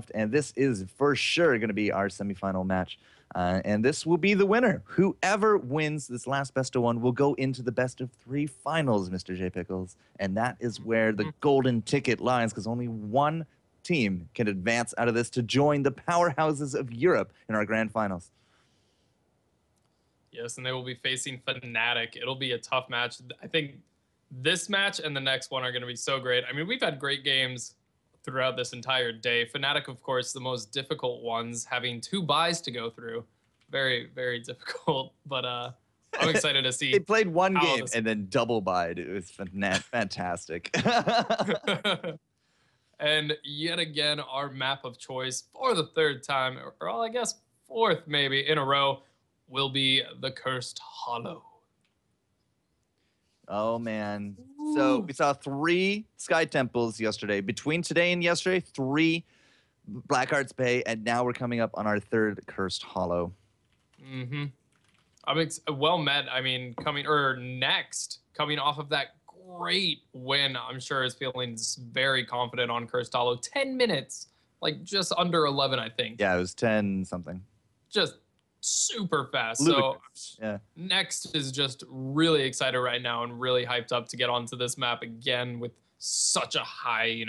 left, and this is for sure going to be our semifinal match. And this will be the winner. Whoever wins this last best of one will go into the best of 3 finals, Mr. J. Pickles. And that is where the golden ticket lies, because only one team can advance out of this to join the powerhouses of Europe in our grand finals. Yes, and they will be facing Fnatic. It'll be a tough match. I think this match and the next one are going to be so great. I mean, we've had great games throughout this entire day. Fnatic, of course, the most difficult ones, having 2 buys to go through. Very, very difficult, but I'm excited to see. They played one game and then double buyed. It was fantastic. And yet again, our map of choice for the 3rd time, or I guess 4th maybe in a row, will be the Cursed Hollow. Oh, man. Ooh. So we saw 3 Sky Temples yesterday. Between today and yesterday, 3 Blackheart's Bay, and now we're coming up on our 3rd Cursed Hollow. Mm-hmm. I mean, well met. I mean, coming off of that great win, I'm sure is feeling very confident on Cursed Hollow. 10 minutes, like just under 11, I think. Yeah, it was 10 something. Just super fast. Ludicrous. So yeah. Next is just really excited right now and really hyped up to get onto this map again with such a high,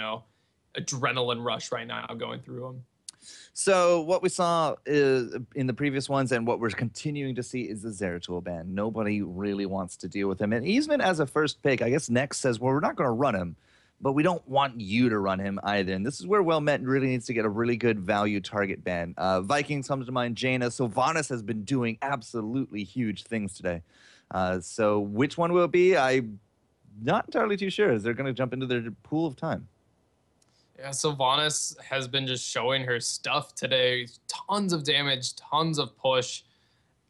adrenaline rush right now going through them. So what we saw is in the previous ones and what we're continuing to see is the Zeratul ban. Nobody really wants to deal with him. And even as a first pick, I guess Next says, well, we're not going to run him, but we don't want you to run him either. And this is where Well Met really needs to get a really good value target ban. Vikings comes to mind, Jaina. Sylvanas has been doing absolutely huge things today. So which one will it be? I'm not entirely too sure, as they're going to jump into their pool of time. Yeah, Sylvanas has been just showing her stuff today. Tons of damage, tons of push.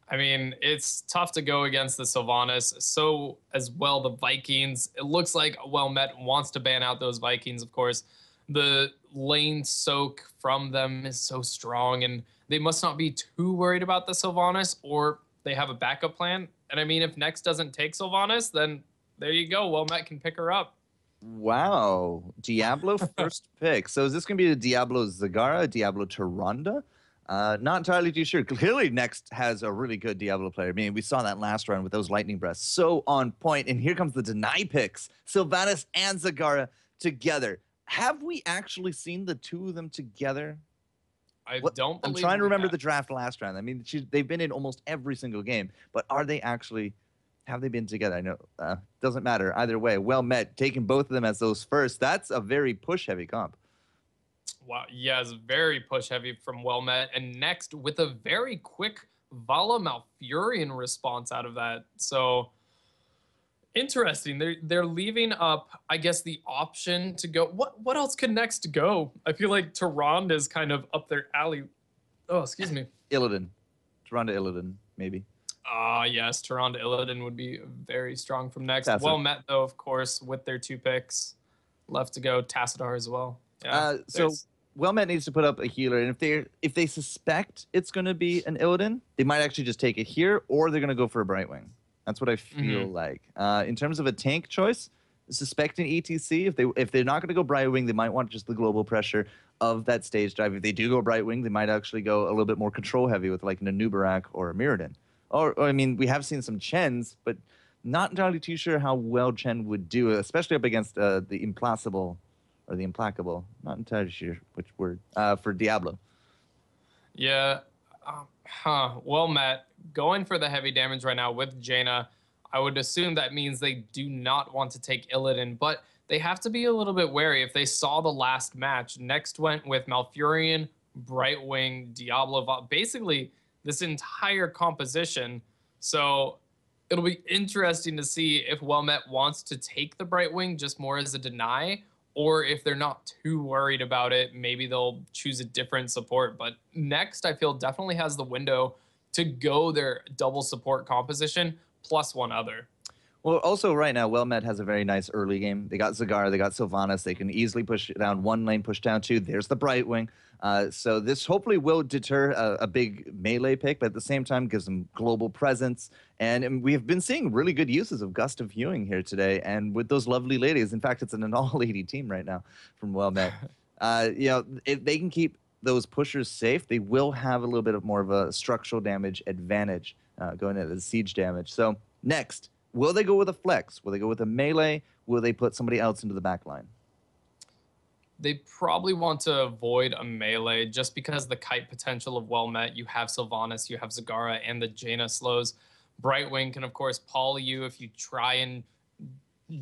I mean, it's tough to go against the Sylvanas. So as well, the Vikings. It looks like Well Met wants to ban out those Vikings, of course. The lane soak from them is so strong, and they must not be too worried about the Sylvanas, or they have a backup plan. And I mean, if Next doesn't take Sylvanas, then there you go. Well Met can pick her up. Wow. Diablo first pick. So is this going to be a Diablo Zagara, Diablo Tyrande? Not entirely too sure. Clearly, Next has a really good Diablo player. I mean, we saw that last round with those lightning breaths. So on point. And here comes the deny picks. Sylvanas and Zagara together. Have we actually seen the 2 of them together? I don't believe I'm trying to remember the draft last round. I mean, they've been in almost every single game. But are they actually... Have they been together? I know. Doesn't matter. Either way, Well Met, taking both of them as those first. That's a very push-heavy comp. Wow, yes, very push-heavy from Well Met. And Next, with a very quick Vala Malfurion response out of that. So, interesting. They're leaving up, I guess, the option to go. What else could Next go? I feel like Tyrande is kind of up their alley. Oh, excuse me. Illidan. Tyrande Illidan, maybe. Yes, Tyrande Illidan would be very strong from Next. Tacit. Well Met, though, of course, with their 2 picks left to go. Tassadar as well. Yeah, so Well Met needs to put up a healer, and if they suspect it's going to be an Illidan, they might actually just take it here, or they're going to go for a Brightwing. That's what I feel like. In terms of a tank choice, suspecting ETC, if they're not going to go Brightwing, they might want just the global pressure of that stage dive. If they do go Brightwing, they might actually go a little bit more control heavy with like an Anubarak or a Mirrodin. Or, I mean, we have seen some Chens, but not entirely too sure how well Chen would do, especially up against the Implacable or the Implacable. Not entirely sure which word for Diablo. Yeah. Well Met, going for the heavy damage right now with Jaina. I would assume that means they do not want to take Illidan, but they have to be a little bit wary. If they saw the last match, Next went with Malfurion, Brightwing, Diablo, basically this entire composition. So it'll be interesting to see if Well Met wants to take the Brightwing just more as a deny, or if they're not too worried about it, maybe they'll choose a different support. But Next, I feel, definitely has the window to go their double support composition plus one other. Well, also right now, Well Met has a very nice early game. They got Zagara, they got Sylvanas. They can easily push down 1 lane, push down 2. There's the Brightwing. So this hopefully will deter a big melee pick, but at the same time gives them global presence. And we have been seeing really good uses of Gust of Viewing here today, and with those lovely ladies. In fact, it's an all-lady team right now from Well Met. If they can keep those pushers safe, they will have a little bit of more of a structural damage advantage going into the siege damage. So next, will they go with a flex? Will they go with a melee? Will they put somebody else into the back line? They probably want to avoid a melee just because the kite potential of Well Met. You have Sylvanas, you have Zagara, and the Jaina slows. Brightwing can, of course, poly you if you try and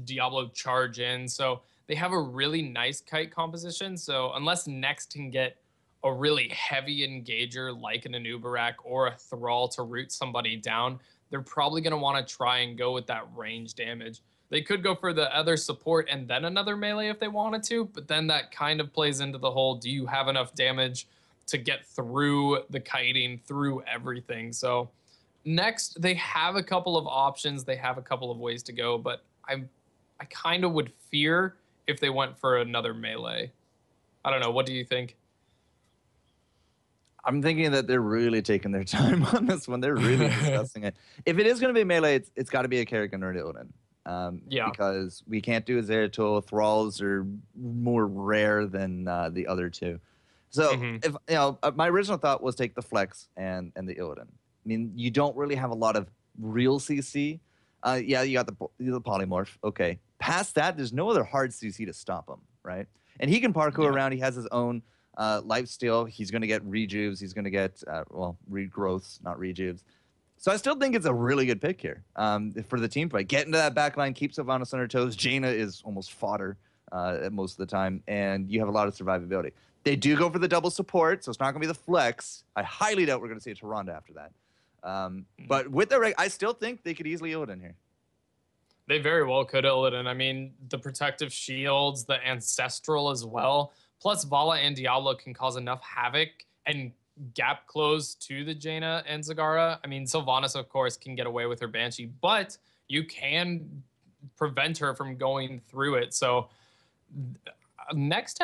Diablo charge in. So they have a really nice kite composition. So unless Next can get a really heavy engager like an Anubarak or a Thrall to root somebody down, they're probably going to want to try and go with that range damage. They could go for the other support and then another melee if they wanted to, but then that kind of plays into the whole, do you have enough damage to get through the kiting, through everything? So next, they have a couple of options. They have a couple of ways to go, but I kind of would fear if they went for another melee. I don't know. What do you think? I'm thinking that they're really taking their time on this one. They're really discussing it. If it is going to be melee, it's got to be a Kerrigan or an Illidan. Yeah. Because we can't do a Zeratul. Thralls are more rare than the other two. So if my original thought was take the Flex and the Illidan. I mean, you don't really have a lot of real CC. Yeah, you got the Polymorph. Okay. Past that, there's no other hard CC to stop him, right? And he can parkour around. He has his own lifesteal. He's going to get rejuves. He's going to get, regrowths, not rejuves. So I still think it's a really good pick here for the team fight. Get into that back line, keep Sylvanas on her toes. Jaina is almost fodder most of the time, and you have a lot of survivability. They do go for the double support, so it's not going to be the flex. I highly doubt we're going to see a Tyrande after that. But with the I still think they could easily Illidan here. They very well could Illidan. I mean, the protective shields, the ancestral as well. Plus, Vala and Diablo can cause enough havoc and gap close to the Jaina and Zagara. I mean, Sylvanas, of course, can get away with her Banshee, but you can prevent her from going through it. So next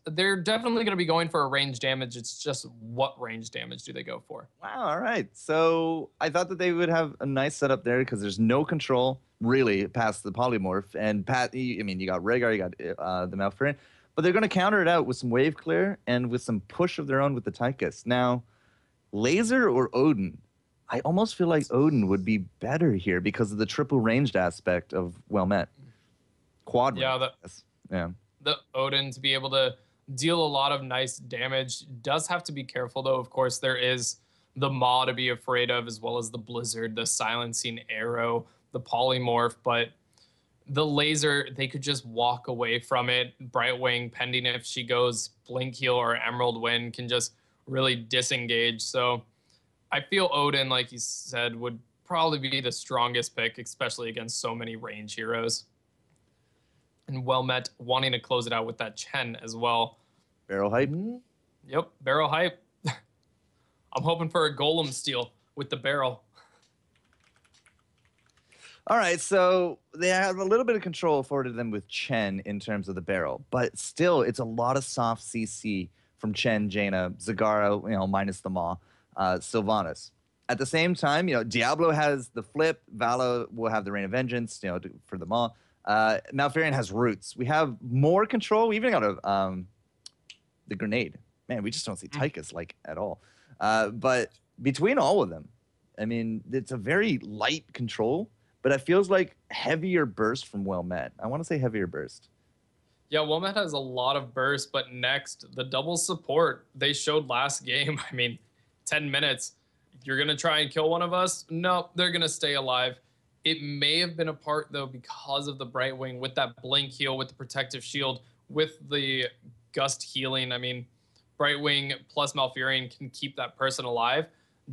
they're definitely going to be going for a range damage. It's just what range damage do they go for? Wow, all right. So I thought that they would have a nice setup there because there's no control really past the Polymorph. And you got Rhaegar, you got the Malfurion. But they're going to counter it out with some wave clear and with some push of their own with the Tychus. Now, Laser or Odin? I almost feel like Odin would be better here because of the triple ranged aspect of Well Met. Quad range. The Odin to be able to deal a lot of nice damage. Does have to be careful, though. Of course, there is the Maw to be afraid of, as well as the Blizzard, the Silencing Arrow, the Polymorph, but the Laser, they could just walk away from it. Brightwing, pending if she goes Blink Heal or Emerald Wind, can just really disengage. So I feel Odin, like you said, would probably be the strongest pick, especially against so many range heroes. And Well Met wanting to close it out with that Chen as well. Barrel hype? Yep, barrel hype. I'm hoping for a Golem steal with the barrel. All right, so they have a little bit of control afforded them with Chen in terms of the barrel, but still, it's a lot of soft CC from Chen, Jaina, Zagara, minus the Maw, Sylvanas. At the same time, Diablo has the flip, Vala will have the Rain of Vengeance, for the Maw. Malfurion has roots. We have more control. We even got the grenade. Man, we just don't see Tychus at all. But between all of them, I mean, it's a very light control. But it feels like heavier burst from Well Met. I want to say heavier burst. Yeah, Well Met has a lot of burst, but next, the double support they showed last game. I mean, 10 minutes. You're going to try and kill one of us? No, they're going to stay alive. It may have been a part, though, because of the Brightwing with that Blink Heal, with the protective shield, with the Gust healing. I mean, Brightwing plus Malfurion can keep that person alive.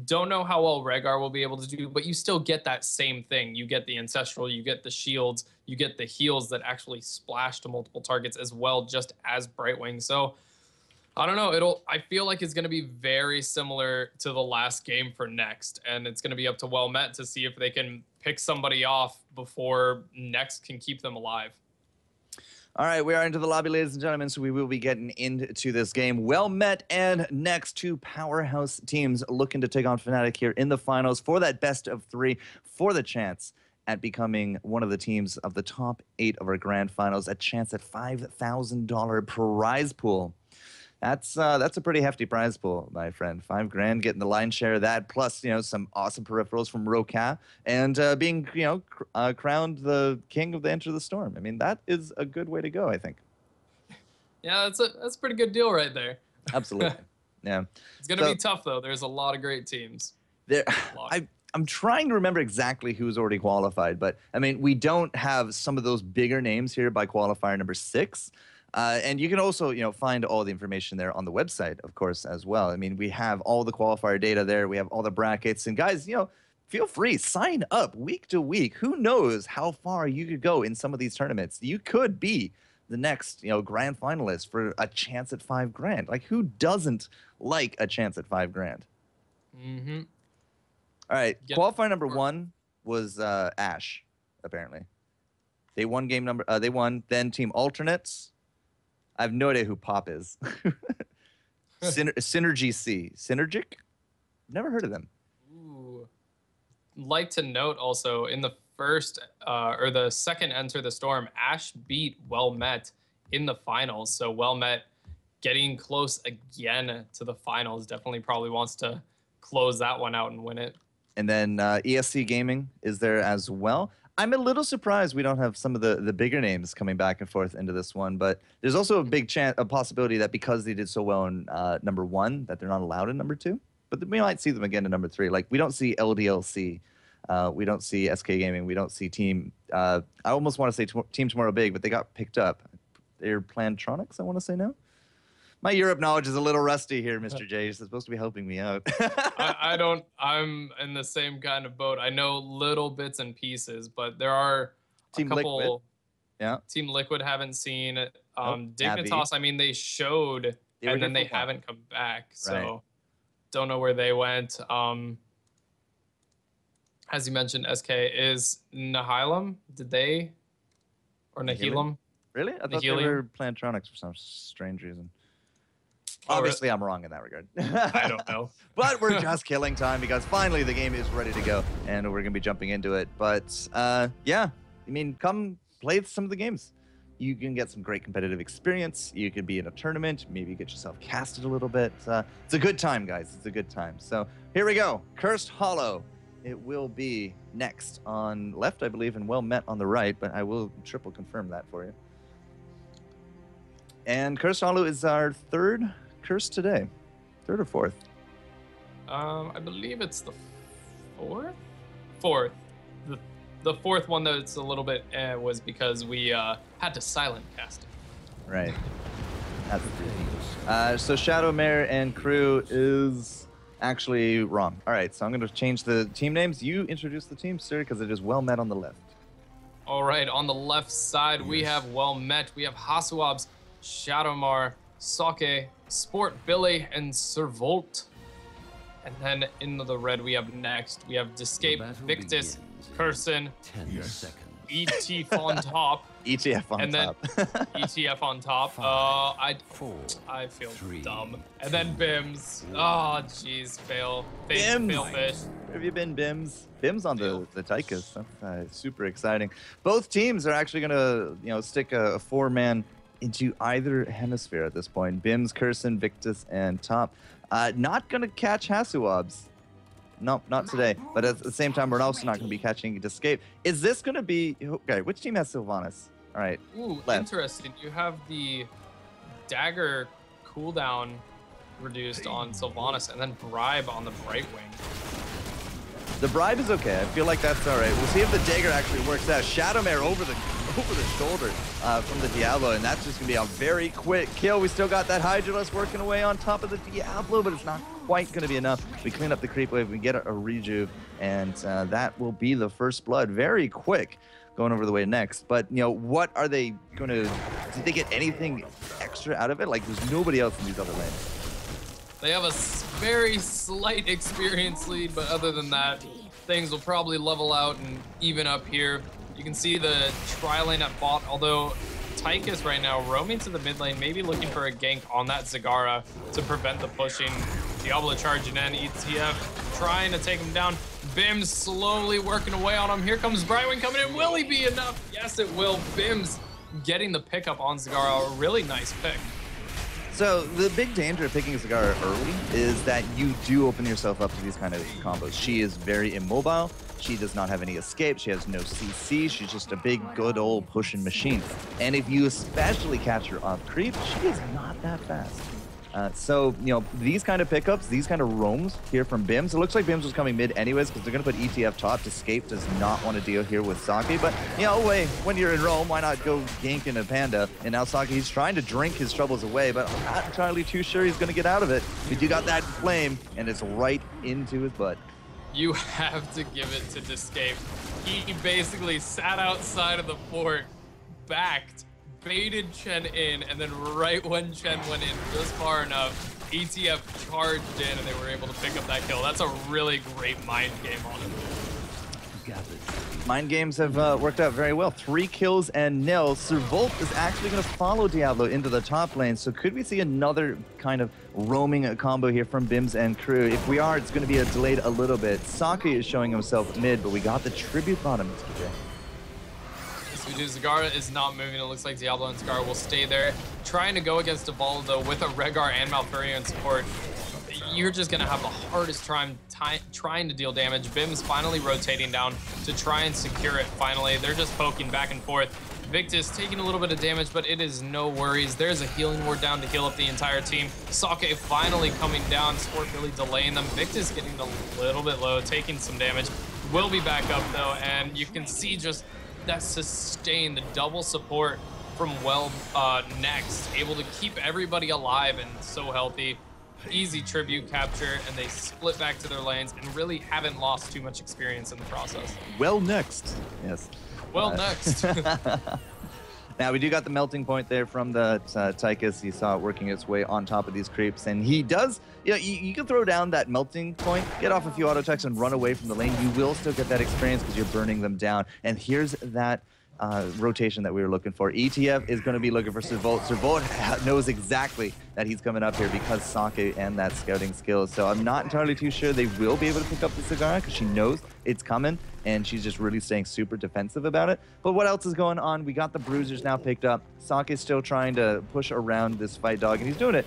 Don't know how well Rhaegar will be able to do, but you still get that same thing. You get the Ancestral, you get the shields, you get the heals that actually splash to multiple targets as well, just as Brightwing. So, I don't know. I feel like it's going to be very similar to the last game for next, and it's going to be up to Well Met to see if they can pick somebody off before next can keep them alive. All right, we are into the lobby, ladies and gentlemen, so we will be getting into this game. Well Met and next, two powerhouse teams looking to take on Fnatic here in the finals for that best of three, for the chance at becoming one of the teams of the top 8 of our grand finals, a chance at $5,000 prize pool. That's a pretty hefty prize pool, my friend. $5,000, getting the lion's share of that, plus some awesome peripherals from Roca, and being crowned the king of the Enter the Storm. I mean, that is a good way to go, I think. Yeah, that's a pretty good deal right there. Absolutely. Yeah. It's gonna be tough though. There's a lot of great teams. I'm trying to remember exactly who's already qualified, but I mean, we don't have some of those bigger names here by qualifier number 6. And you can also, find all the information there on the website, of course, as well. I mean, we have all the qualifier data there. We have all the brackets. And guys, feel free, sign up week to week. Who knows how far you could go in some of these tournaments? You could be the next, grand finalist for a chance at $5,000. Like, who doesn't like a chance at $5,000? Mm-hmm. All right, qualifier number 1 was Ash, apparently. They won game number. They won. Then team alternates. I have no idea who Pop is. Synergy C. Synergic? Never heard of them. Ooh. Like to note also, in the first or the second Enter the Storm, Ash beat Well Met in the finals. So Well Met getting close again to the finals. Definitely probably wants to close that one out and win it. And then ESC Gaming is there as well. I'm a little surprised we don't have some of the bigger names coming back and forth into this one, but there's also a possibility that because they did so well in number 1, that they're not allowed in number 2. But we might see them again in number 3. Like, we don't see LDLC, we don't see SK Gaming, we don't see Team. I almost want to say Team Tomorrow Big, but they got picked up. They're Plantronics, I want to say now. My Europe knowledge is a little rusty here, Mr. J. You're supposed to be helping me out. I don't. I'm in the same kind of boat. I know little bits and pieces, but there are Team a couple. Liquid. Yeah. Team Liquid haven't seen. Nope. Dignitas, I mean, they showed, and then they haven't come back. So Right. Don't know where they went. As you mentioned, SK is Nihilum. Did they? Or Nihilum? Really? I thought they were Plantronics for some strange reason. Obviously, I'm wrong in that regard. I don't know. But we're just killing time because finally the game is ready to go, and we're going to be jumping into it. But, yeah, I mean, come play some of the games. You can get some great competitive experience. You could be in a tournament. Maybe get yourself casted a little bit. It's a good time, guys. It's a good time. So here we go. Cursed Hollow. It will be next on left, I believe, and Well Met on the right, but I will triple confirm that for you. And Cursed Hollow is our 3rd curse today. 3rd or 4th? I believe it's the 4th? 4th. The 4th one that's a little bit was because we had to silent cast it. Right. That's the reason. So Shadow Mare and crew is actually wrong. All right, so I'm going to change the team names. You introduce the team, sir, because it is Well Met on the left. All right, on the left side, we have Well Met. We have Hasuabs, Shadowmar, Sake, Sport Billy, and Servolt. And then in the red, we have next. We have Discape, Victus, Curson, 10 seconds. ETF on top. ETF on and top. then ETF on top. I feel dumb. And then Bims. Oh, jeez, fail. Bims. Fail fish. Where have you been, Bims? Bims on the Tychus. That's super exciting. Both teams are actually going to, stick a 4-man into either hemisphere at this point. Bims, Curson, Victus, and Top. Not going to catch Hasuabs. Nope, not today. But at the same time, we're also not going to be catching Discape. Is this going to be... Okay, which team has Sylvanas? All right. Ooh, left. Interesting. You have the dagger cooldown reduced on Sylvanas and then bribe on the Brightwing. The bribe is okay. I feel like that's all right. We'll see if the dagger actually works out. Shadowmare over the shoulder from the Diablo, and that's just going to be a very quick kill. We still got that Hydralisk working away on top of the Diablo, but it's not quite going to be enough. We clean up the creep wave, we get a rejuve, and that will be the first blood. Very quick going over the way next. But, what are they going to... Did they get anything extra out of it? Like, there's nobody else in these other lanes. They have a very slight experience lead, but other than that, things will probably level out and even up here. You can see the tri-lane at bot, although Tychus right now roaming to the mid lane, maybe looking for a gank on that Zagara to prevent the pushing. Diablo charging in, ETF trying to take him down. Bims slowly working away on him. Here comes Brightwing coming in. Will he be enough? Yes, it will. Bims getting the pickup on Zagara. A really nice pick. So the big danger of picking Zagara early is that you do open yourself up to these kind of combos. She is very immobile. She does not have any escape. She has no CC. She's just a big, good old pushing machine. And if you especially catch her off creep, she is not that fast. So, you know, these kind of pickups, these kind of roams here from Bims, it looks like Bims was coming mid anyways because they're going to put ETF top. Escape does not want to deal here with Sake, but, you know, when you're in Rome, why not go gank in a Panda? And now Sake, he's trying to drink his troubles away, but I'm not entirely too sure he's going to get out of it. But you got that flame, and it's right into his butt. You have to give it to Escape. He basically sat outside of the fort, backed, baited Chen in, and then right when Chen went in just far enough, ETF charged in and they were able to pick up that kill. That's a really great mind game on him. You got it. Mind games have worked out very well. 3 kills and nil. Servolt is actually going to follow Diablo into the top lane, so could we see another kind of roaming combo here from Bims and crew? If we are, it's going to be delayed a little bit. Sake is showing himself mid, but we got the tribute bottom today. We do. Zagara is not moving. It looks like Diablo and Zagara will stay there. Trying to go against Evolve, though, with a Rehgar and Malfurion support, you're just going to have the hardest time trying to deal damage. Bim's finally rotating down to try and secure it finally. They're just poking back and forth. Victus taking a little bit of damage, but it is no worries. There's a healing ward down to heal up the entire team. Sake finally coming down. Sport really delaying them. Victus getting a little bit low, taking some damage. Will be back up, though, and you can see just that sustain, the double support from next, able to keep everybody alive and so healthy. Easy tribute capture, and they split back to their lanes and really haven't lost too much experience in the process. Well, next. Yes. Well, next. Now, we do got the melting point there from the Tychus. You saw it working its way on top of these creeps, and he does, you know, you can throw down that melting point, get off a few auto attacks, and run away from the lane. You will still get that experience because you're burning them down. And here's that rotation that we were looking for. ETF is going to be looking for Servolt. Servolt knows exactly that he's coming up here because Sake and that scouting skill. So I'm not entirely too sure they will be able to pick up the Zagara because she knows it's coming and she's just really staying super defensive about it. But what else is going on? We got the bruisers now picked up. Sake is still trying to push around this fight dog, and he's doing it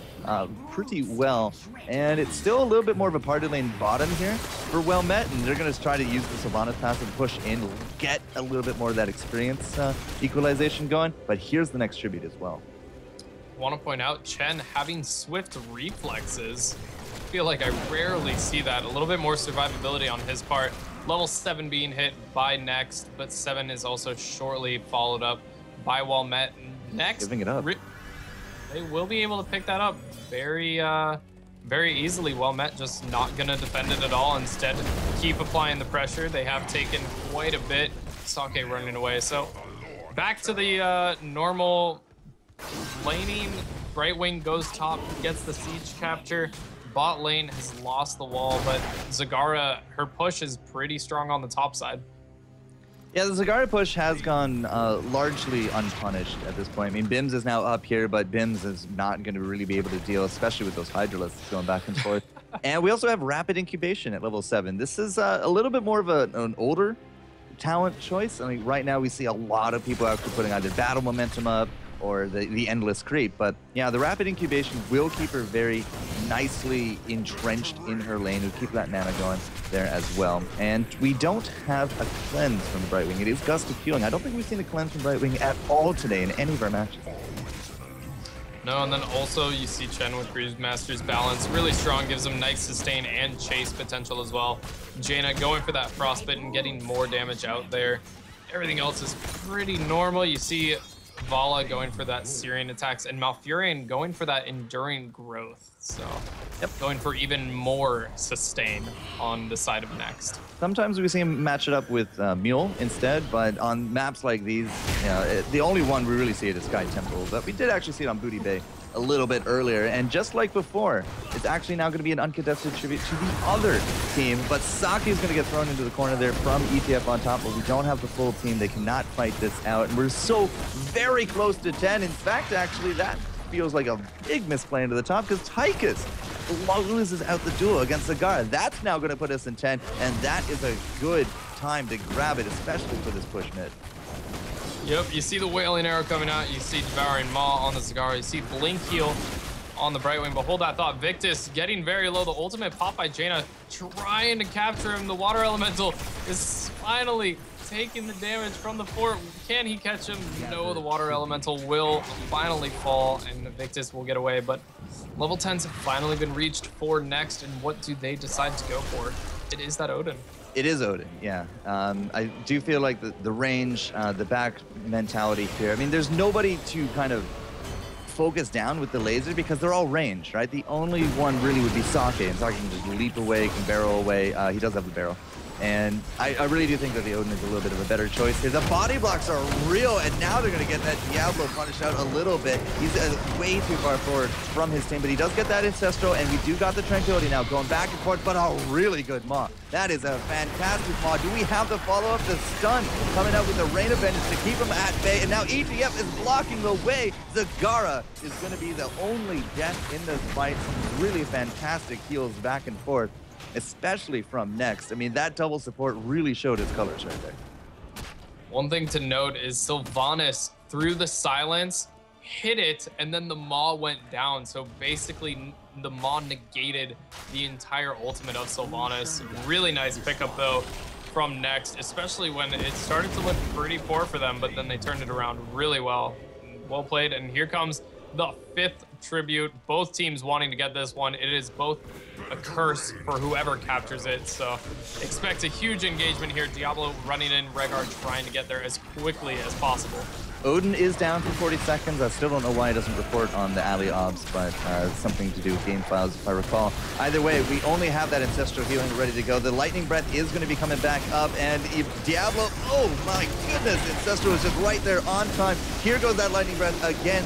pretty well. And it's still a little bit more of a party lane bottom here for Well Met, and they're going to try to use the Sylvanas passive to push in, get a little bit more of that experience equalization going. But here's the next tribute as well. Want to point out Chen having swift reflexes. I feel like I rarely see that. A little bit more survivability on his part. Level 7 being hit by Next, but 7 is also shortly followed up by Walmet. Next, giving it up. They will be able to pick that up very easily. Walmet just not going to defend it at all. Instead, keep applying the pressure. They have taken quite a bit. Sake running away. So back to the normal laning. Brightwing goes top, gets the siege capture. Bot lane has lost the wall, but Zagara, her push is pretty strong on the top side. Yeah, the Zagara push has gone largely unpunished at this point. I mean, Bims is now up here, but Bims is not going to really be able to deal, especially with those Hydralisks going back and forth. And we also have Rapid Incubation at level 7. This is a little bit more of an older talent choice. I mean, right now we see a lot of people actually putting either battle momentum up or the endless creep. But yeah, the Rapid Incubation will keep her very nicely entrenched in her lane. We'll keep that mana going there as well. And we don't have a cleanse from the Brightwing. It is Gust of Healing. I don't think we've seen a cleanse from Brightwing at all today in any of our matches. No, and then also you see Chen with Master's Balance. Really strong, gives him nice sustain and chase potential as well. Jaina going for that Frostbite and getting more damage out there. Everything else is pretty normal. You see Vala going for that Syrian attacks, and Malfurion going for that Enduring Growth. So, yep, going for even more sustain on the side of Next. Sometimes we see him match it up with Mule instead, but on maps like these, you know, the only one we really see it is Sky Temple, but we did actually see it on Booty Bay a little bit earlier, and just like before, it's actually now going to be an uncontested tribute to the other team, but Saki is going to get thrown into the corner there from ETF on top, but we don't have the full team. They cannot fight this out, and we're so very close to 10. In fact, actually, that feels like a big misplay into the top because Tychus loses out the duel against Zagara. That's now going to put us in 10, and that is a good time to grab it, especially for this push mid. Yep, you see the Wailing Arrow coming out, you see Devouring Maw on the Zagara, you see Blink Heal on the Brightwing, but hold that thought. Victus getting very low. The ultimate pop by Jaina, trying to capture him. The Water Elemental is finally taking the damage from the fort. Can he catch him? No, the Water Elemental will finally fall, and the Victus will get away, but level 10s have finally been reached for next, and what do they decide to go for? It is that Odin. It is Odin, yeah. I do feel like the range, the back mentality here. I mean, there's nobody to kind of focus down with the laser because they're all ranged, right? The only one really would be Sake, and Sake can just leap away, can barrel away. He does have the barrel. And I really do think that the Odin is a little bit of a better choice here. The body blocks are real, and now they're going to get that Diablo punished out a little bit. He's way too far forward from his team, but he does get that Ancestral, and we do got the Tranquility now going back and forth, but a really good Maw. That is a fantastic Maw. Do we have the follow-up? The stun coming out with the Rain of Vengeance to keep him at bay, and now ETF is blocking the way. Zagara is going to be the only death in this fight. Some really fantastic heals back and forth, especially from Next. I mean, that double support really showed its colors right there. One thing to note is Sylvanas through the silence, hit it, and then the Maw went down. So basically, the Maw negated the entire ultimate of Sylvanas. Really nice pickup, though, from Next, especially when it started to look pretty poor for them, but then they turned it around really well. Well played, and here comes the 5th tribute. Both teams wanting to get this one. It is both a curse for whoever captures it, so expect a huge engagement here. Diablo running in, Rhaegar trying to get there as quickly as possible. Odin is down for 40 seconds. I still don't know why he doesn't report on the alley obs, but something to do with game files, if I recall. Either way, we only have that Ancestral healing ready to go. The Lightning Breath is going to be coming back up, and Diablo, oh my goodness, Ancestral is just right there on time. Here goes that Lightning Breath again.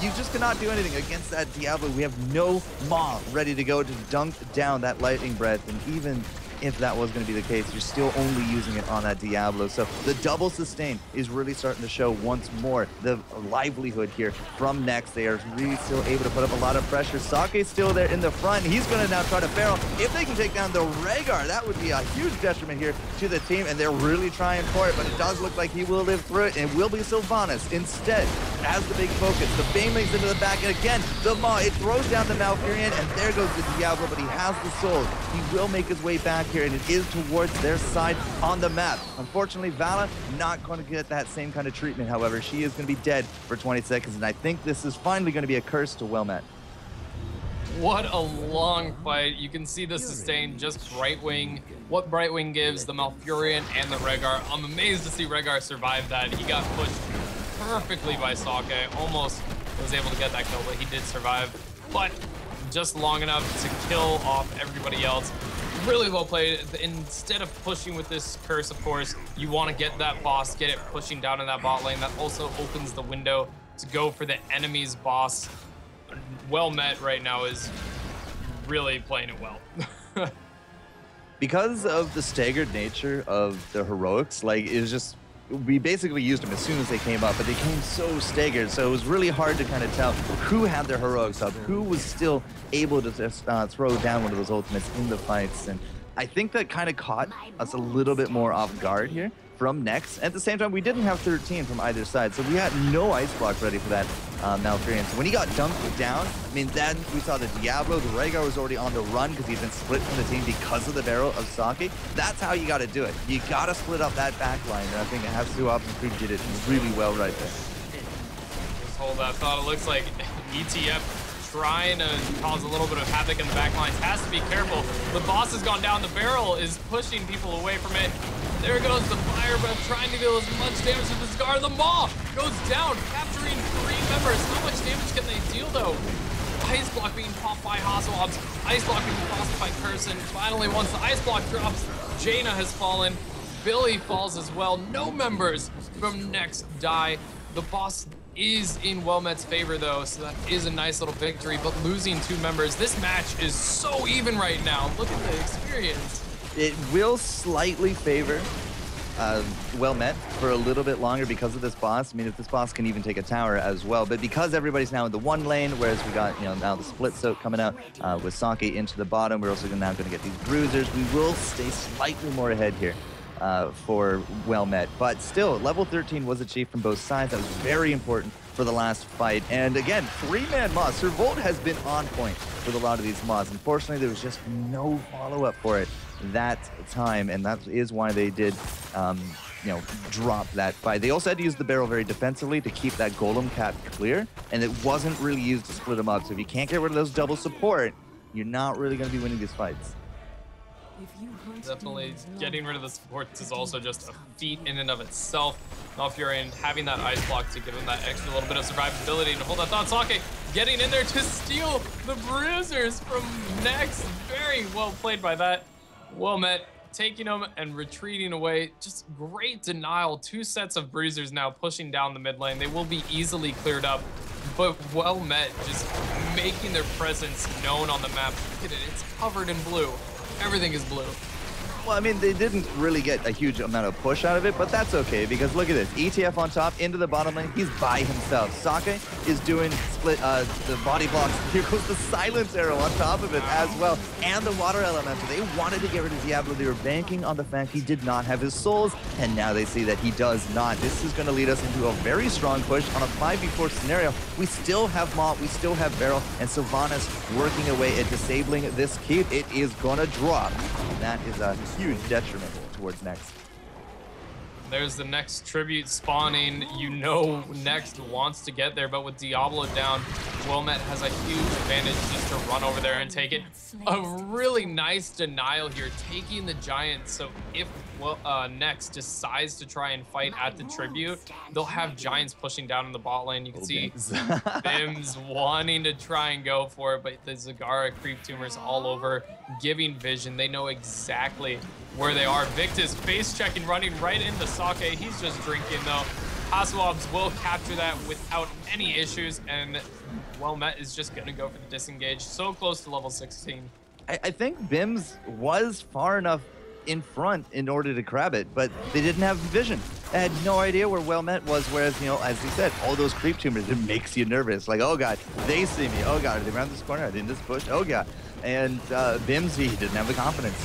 You just cannot do anything against that Diablo. We have no Maw ready to go to dunk down that Lightning Breath, and even if that was going to be the case, you're still only using it on that Diablo. So the double sustain is really starting to show once more the livelihood here from Next. They are really still able to put up a lot of pressure. Sake's still there in the front. He's going to now try to barrel. If they can take down the Rhaegar, that would be a huge detriment here to the team, and they're really trying for it, but it does look like he will live through it, and it will be Sylvanas instead as the big focus. The Banelings into the back, and again, the Maw, it throws down the Malfurion, and there goes the Diablo, but he has the soul. He will make his way back here, and it is towards their side on the map. Unfortunately, Vala not going to get that same kind of treatment. However, she is going to be dead for 20 seconds, and I think this is finally going to be a curse to Wellmet. What a long fight. You can see the sustain, just Brightwing. What Brightwing gives, the Malfurion and the Rhaegar. I'm amazed to see Rhaegar survive that. He got pushed perfectly by Sake. Almost was able to get that kill, but he did survive. But just long enough to kill off everybody else. Really well played. Instead of pushing with this curse, of course, you want to get that boss, get it pushing down in that bot lane. That also opens the window to go for the enemy's boss. Well Met right now is really playing it well. Because of the staggered nature of the heroics, like, it was just, we basically used them as soon as they came up, but they came so staggered, so it was really hard to kind of tell who had their heroics up, who was still able to just throw down one of those ultimates in the fights. And I think that kind of caught us a little bit more off guard here from Next. At the same time, we didn't have 13 from either side, so we had no ice block ready for that Malfurion. So when he got dunked down, I mean, then we saw the Diablo. The Rhaegar was already on the run because he'd been split from the team because of the barrel of Sake. That's how you got to do it. You got to split up that back line, and I think Hatsuop and Creed did it really well right there. Just hold that thought. It looks like ETF trying to cause a little bit of havoc in the back lines. Has to be careful. The boss has gone down. The barrel is pushing people away from it. There goes the Fire Breath, trying to deal as much damage to the Scar. The Maw goes down, capturing 3 members. How much damage can they deal, though? Ice Block being popped by Hasselhoffs. Ice Block being tossed by Curson. Finally, once the Ice Block drops, Jaina has fallen. Billy falls as well. No members from Next die. The boss is in Wellmet's favor, though, so that is a nice little victory, but losing 2 members. This match is so even right now. Look at the experience. It will slightly favor Wellmet for a little bit longer because of this boss. I mean, if this boss can even take a tower as well, but because everybody's now in the 1 lane, whereas we got, you know, now the split soak coming out with Sake into the bottom, we're also now going to get these bruisers. We will stay slightly more ahead here for Wellmet, but still, level 13 was achieved from both sides. That was very important for the last fight. And again, 3-man Moz. Sir Volt has been on point with a lot of these Moz. Unfortunately, there was just no follow-up for it that time, and that is why they did drop that fight. They also had to use the barrel very defensively to keep that golem cap clear, and it wasn't really used to split them up. So if you can't get rid of those double support, you're not really going to be winning these fights. Definitely getting rid of the supports is also just a feat in and of itself. Malfurion having that ice block to give him that extra little bit of survivability to hold that thought. Sake getting in there to steal the bruisers from Next. Very well played by that. Well met, taking them and retreating away. Just great denial. 2 sets of bruisers now pushing down the mid lane. They will be easily cleared up, but well met, just making their presence known on the map. Look at it, it's covered in blue. Everything is blue. Well, I mean, they didn't really get a huge amount of push out of it, but that's okay, because look at this. ETF on top, into the bottom lane, he's by himself. Sake is doing split the body blocks. Here goes the silence arrow on top of it as well, and the water elemental. They wanted to get rid of Diablo. They were banking on the fact he did not have his souls, and now they see that he does not. This is going to lead us into a very strong push on a 5v4 scenario. We still have Mott, we still have Barrel, and Sylvanas working away at disabling this keep. It is going to drop. That is a huge detriment towards Next. There's the Next tribute spawning. You know Next wants to get there, but with Diablo down, Wilmette has a huge advantage just to run over there and take it. A really nice denial here, taking the Giant. So if Next decides to try and fight at the tribute, they'll have Giants pushing down in the bot lane. You can see Bims wanting to try and go for it, but the Zagara creep tumors all over, giving vision. They know exactly where they are. Victus face checking, running right into Sake. He's just drinking though. Haswabs will capture that without any issues, and well met is just gonna go for the disengage. So close to level 16. I think Bims was far enough in front in order to grab it, but they didn't have vision. I had no idea where well met was, whereas, you know, as he said, all those creep tumors, it makes you nervous. Like, oh god, they see me. Oh god, are they around this corner? Are they in this bush? Oh god. And Bims, he didn't have the confidence.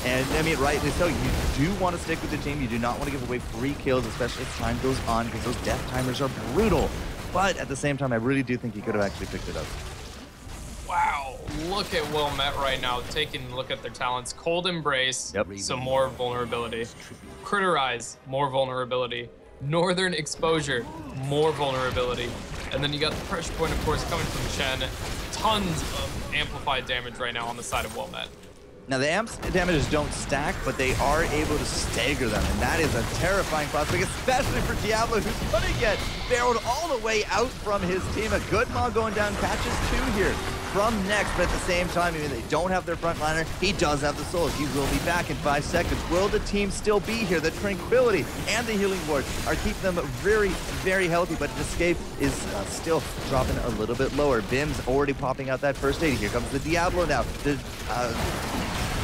And I mean, rightly so, you do want to stick with the team. You do not want to give away free kills, especially as time goes on, because those death timers are brutal. But at the same time, I really do think he could have actually picked it up. Wow, look at Will Met right now, taking a look at their talents. Cold Embrace, some more vulnerability. Critterize, more vulnerability. Northern Exposure, more vulnerability. And then you got the pressure point, of course, coming from Chen. Tons of amplified damage right now on the side of Wilmette. Now, the amps damages don't stack, but they are able to stagger them, and that is a terrifying prospect, especially for Diablo, who's going to get barreled all the way out from his team. A good Maw going down, catches 2 here from Next, but at the same time, I mean, they don't have their frontliner. He does have the souls. He will be back in 5 seconds. Will the team still be here? The Tranquility and the Healing Ward are keeping them very, very healthy, but Escape is still dropping a little bit lower. Bim's already popping out that first aid. Here comes the Diablo now.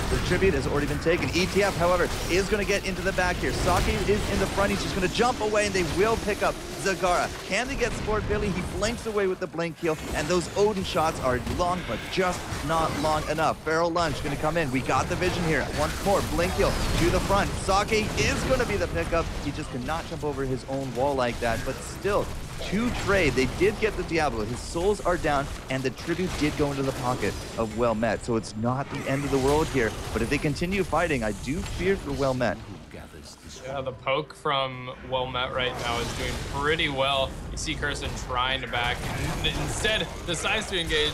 The tribute has already been taken. ETF, however, is going to get into the back here. Sake is in the front. He's just going to jump away, and they will pick up Zagara. Can they get Sport Billy? He blinks away with the blink heal, and those Odin shots are long, but just not long enough. Feral Lunge going to come in. We got the vision here. Once more, blink heal to the front. Sake is going to be the pickup. He just cannot jump over his own wall like that, but still, to trade. They did get the Diablo. His souls are down, and the tribute did go into the pocket of Well Met. So it's not the end of the world here. But if they continue fighting, I do fear for Well Met. Yeah, the poke from Well Met right now is doing pretty well. You see Kirsten trying to back, and instead decides to engage.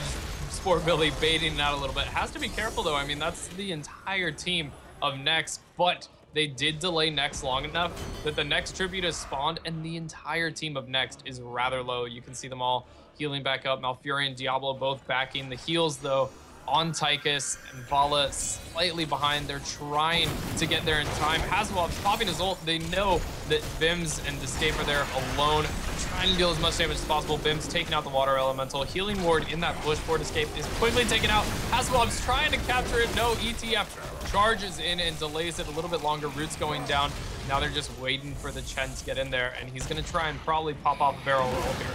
Sport Billy baiting it out a little bit. Has to be careful though. I mean, that's the entire team of Next, but they did delay Next long enough that the Next tribute has spawned, and the entire team of Next is rather low. You can see them all healing back up. Malfurion and Diablo both backing. The heals, though, on Tychus and Vala slightly behind. They're trying to get there in time. Haswab's popping his ult. They know that Bims and Escape are there alone, trying to deal as much damage as possible. Bims taking out the water elemental. Healing ward in that bush board. Escape is quickly taken out. Haswab's trying to capture it. No, ETF charges in and delays it a little bit longer. Roots going down. Now they're just waiting for the Chen to get in there, and he's going to try and probably pop off a barrel roll here.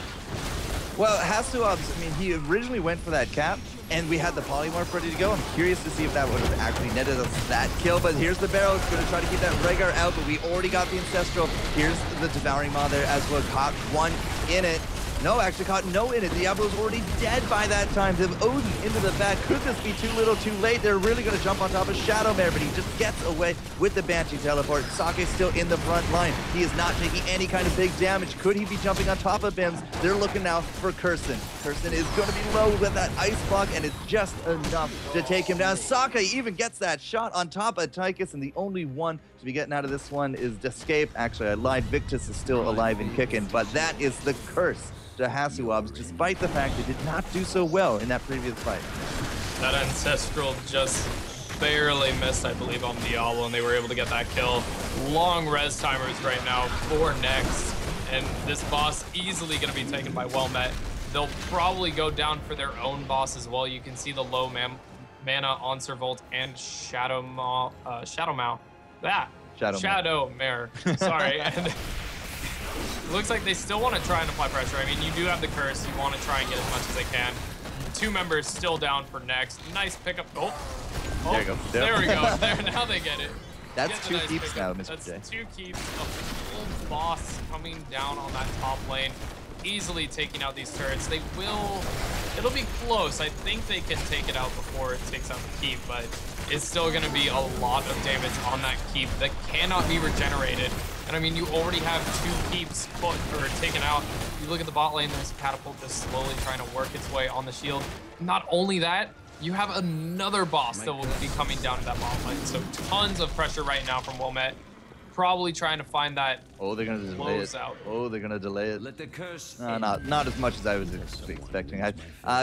Well, Haswab's, I mean, he originally went for that cap, and we had the polymorph ready to go. I'm curious to see if that would have actually netted us that kill, but here's the barrel. It's going to try to keep that Rhaegar out, but we already got the Ancestral. Here's the Devouring Maw there as well. Caught one in it. No, actually caught no in it. Diablo's already dead by that time. The Odin into the back. Could this be too little too late? They're really going to jump on top of Shadowmare, but he just gets away with the Banshee teleport. Sake's still in the front line. He is not taking any kind of big damage. Could he be jumping on top of Bims? They're looking now for Kirsten. Kirsten is going to be low with that ice block, and it's just enough to take him down. Sake even gets that shot on top of Tychus, and the only one to be getting out of this one is Escape. Actually, I lied. Victus is still alive and kicking, but that is the curse to Hasuabs, despite the fact they did not do so well in that previous fight. That Ancestral just barely missed, I believe, on Diablo, and they were able to get that kill. Long res timers right now for next, and this boss easily going to be taken by Well-Met. They'll probably go down for their own boss as well. You can see the low mana on Servolt and Shadowmare. Sorry. And it looks like they still want to try and apply pressure. I mean, you do have the curse. You want to try and get as much as they can. Two members still down for next. Nice pickup. Oh, there you go. There we go. Now they get it. That's two keeps now, Mr. J. That's two keeps. A full boss coming down on that top lane. Easily taking out these turrets. They will, it'll be close. I think they can take it out before it takes out the keep, but it's still gonna be a lot of damage on that keep that cannot be regenerated. And I mean, you already have two keeps put or taken out. You look at the bot lane, there's Catapult just slowly trying to work its way on the shield. Not only that, you have another boss that will be coming down to that bot lane. So tons of pressure right now from Well-Met. Probably trying to find that. Oh, they're gonna delay it. Out. Oh, they're gonna delay it. Let the curse not as much as I was expecting.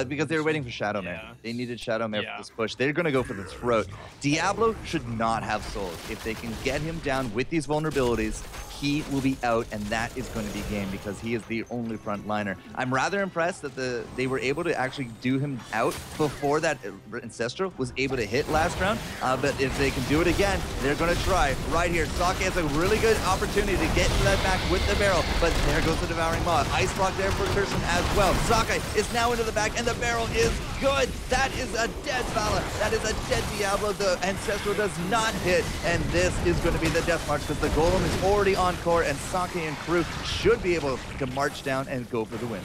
Because they were waiting for Shadowmare. Yeah. They needed Shadowmare for this push. They're gonna go for the throat. Diablo should not have souls. If they can get him down with these vulnerabilities, he will be out, and that is going to be game because he is the only frontliner. I'm rather impressed that they were able to actually do him out before that Ancestral was able to hit last round. But if they can do it again, they're going to try right here. Sake has a really good opportunity to get into that back with the barrel, but there goes the Devouring Maw. Ice block there for Kirsten as well. Sake is now into the back, and the barrel is good. That is a dead Vala. That is a dead Diablo. The Ancestral does not hit, and this is going to be the death march because the Golem is already on core, and Sake and crew should be able to march down and go for the win.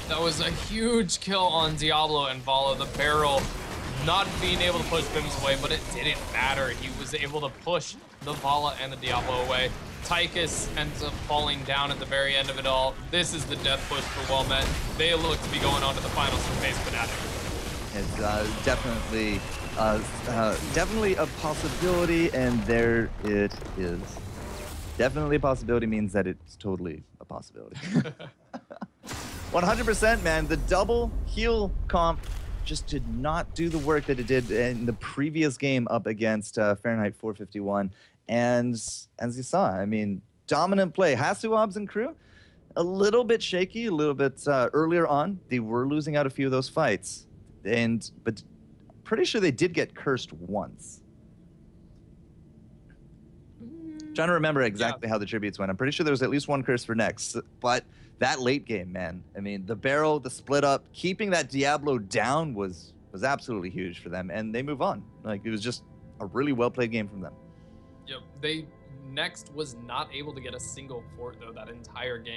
That was a huge kill on Diablo and Vala. The barrel not being able to push Bims away, but it didn't matter. He was able to push the Vala and the Diablo away. Tychus ends up falling down at the very end of it all. This is the death push for Well-Met. They look to be going on to the finals for FaZe Fnatic. It's definitely a possibility, and there it is. Definitely a possibility means that it's totally a possibility. 100%, man. The double heal comp just did not do the work that it did in the previous game up against Fahrenheit 451. And as you saw, I mean, dominant play. Hasuabs and crew, a little bit shaky, a little bit earlier on. They were losing out a few of those fights. But pretty sure they did get cursed once. Trying to remember exactly how the tributes went. I'm pretty sure there was at least one curse for next, but that late game, man. I mean, the barrel, the split up, keeping that Diablo down was absolutely huge for them, and they move on. Like, it was just a really well played game from them. Yep, next was not able to get a single fort though that entire game.